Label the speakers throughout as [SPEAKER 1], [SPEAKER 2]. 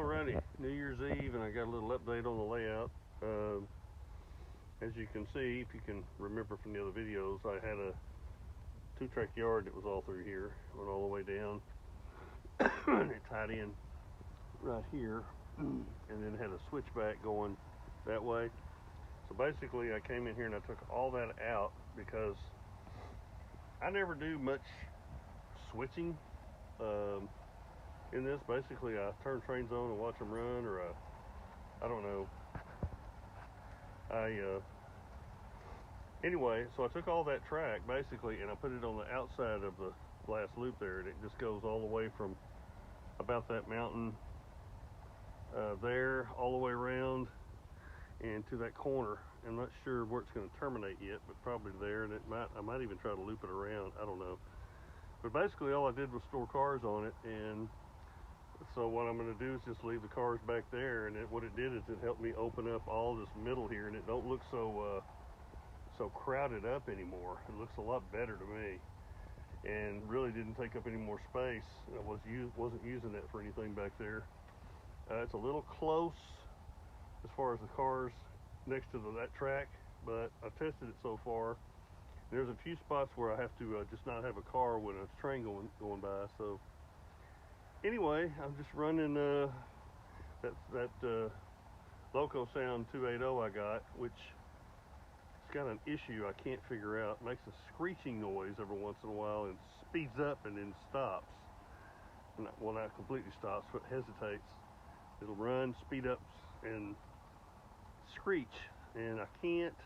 [SPEAKER 1] Alrighty, New Year's Eve, and I got a little update on the layout. As you can see, if you can remember from the other videos, I had a 2-track yard that was all through here, went all the way down, and it tied in right here, and then had a switchback going that way. So basically, I came in here and I took all that out because I never do much switching. In this, basically, I turn trains on and watch them run, or I don't know. Anyway, so I took all that track basically and I put it on the outside of the last loop there, and it just goes all the way from about that mountain there, all the way around and to that corner. I'm not sure where it's going to terminate yet, but probably there, and I might even try to loop it around. I don't know. But basically, all I did was store cars on it, and so what I'm going to do is just leave the cars back there, and what it did is it helped me open up all this middle here, and it don't look so crowded up anymore. It looks a lot better to me, and really didn't take up any more space. I wasn't using that for anything back there. It's a little close as far as the cars next to that track, but I've tested it so far. There's a few spots where I have to just not have a car when a train going by. So anyway, I'm just running that Loco Sound 280 I got, which it's got an issue I can't figure out. It makes a screeching noise every once in a while and speeds up and then stops. Well, not completely stops, but hesitates. It'll run, speed up, and screech, and I can't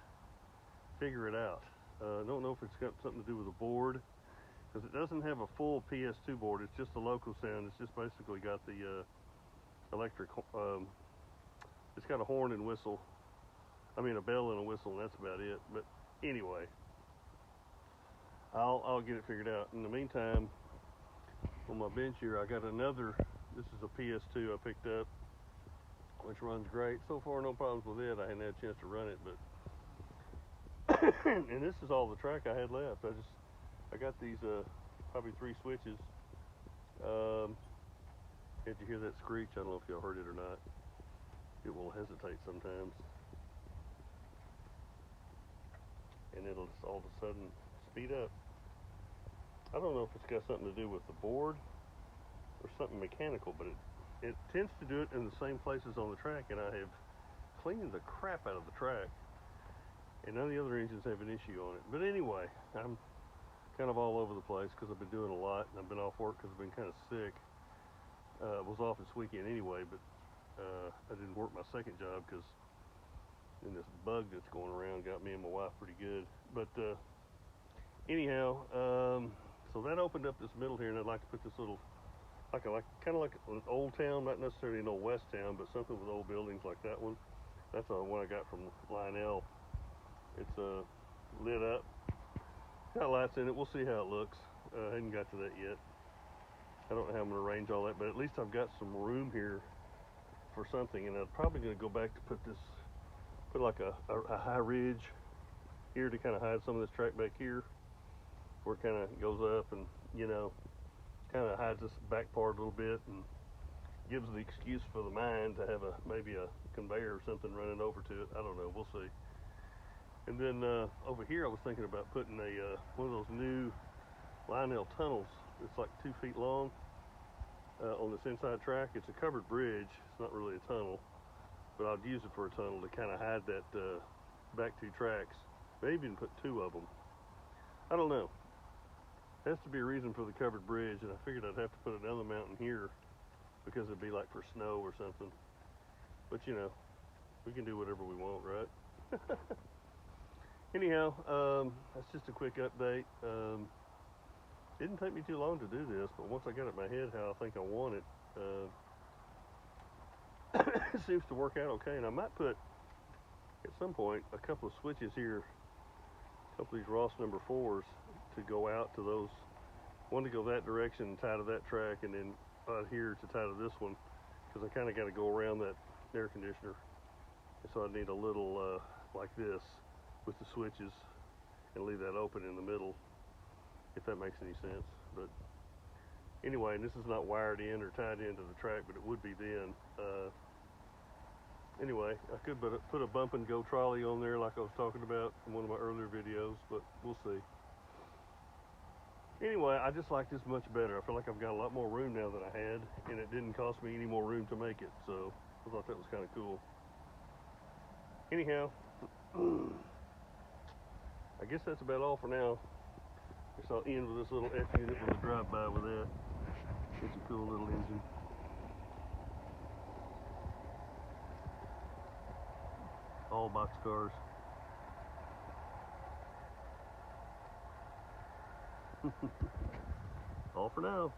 [SPEAKER 1] figure it out. I don't know if it's got something to do with the board, because it doesn't have a full PS2 board. It's just a Loco Sound. It's just basically got the electric. It's got a horn and whistle. I mean, a bell and a whistle, and that's about it. But anyway, I'll get it figured out. In the meantime, on my bench here, I got another. This is a PS2 I picked up, which runs great. So far, no problems with it. I hadn't had a chance to run it, but and this is all the track I had left. I got these probably 3 switches. Did you hear that screech? I don't know if y'all heard it or not. It will hesitate sometimes, and it'll just all of a sudden speed up. I don't know if it's got something to do with the board or something mechanical, but it tends to do it in the same places on the track, and I have cleaned the crap out of the track, and none of the other engines have an issue on it. But anyway, I'm kind of all over the place because I've been doing a lot, and I've been off work because I've been kind of sick. Was off this weekend anyway, but I didn't work my second job because then this bug that's going around got me and my wife pretty good. But anyhow, so that opened up this middle here, and I'd like to put this little, kind of like an old town, not necessarily an old west town, but something with old buildings like that one. That's the one I got from Lionel. It's lit up, got lights in it. We'll see how it looks. I hadn't got to that yet. I don't know how I'm going to arrange all that, but at least I've got some room here for something, and I'm probably going to go back to put like a high ridge here to kind of hide some of this track back here, where it kind of goes up and, kind of hides this back part a little bit and gives the excuse for the mine to have maybe a conveyor or something running over to it. I don't know. We'll see. And then over here, I was thinking about putting one of those new Lionel tunnels. It's like 2 feet long on this inside track. It's a covered bridge. It's not really a tunnel, but I'd use it for a tunnel to kind of hide that back 2 tracks. Maybe even put 2 of them. I don't know. Has to be a reason for the covered bridge, and I figured I'd have to put it down the mountain here because it'd be like for snow or something. But we can do whatever we want, right? Anyhow, that's just a quick update. Didn't take me too long to do this, but once I got it in my head how I think I want it, it seems to work out okay. And I might put, at some point, a couple of switches here, a couple of these Ross number 4s to go out to those, one to go that direction and tie to that track, and then out here to tie to this one, because I kind of got to go around that air conditioner. And so I need a little like this with the switches, and leave that open in the middle, if that makes any sense. But Anyway, and this is not wired in or tied into the track, but it would be then. Anyway, I could put a bump and go trolley on there like I was talking about in one of my earlier videos, but we'll see. Anyway, I just like this much better. I feel like I've got a lot more room now than I had, and it didn't cost me any more room to make it, so I thought that was kind of cool. Anyhow, I guess that's about all for now. I guess I'll end with this little F unit with a drive-by with that. It's a cool little engine. All box cars. All for now.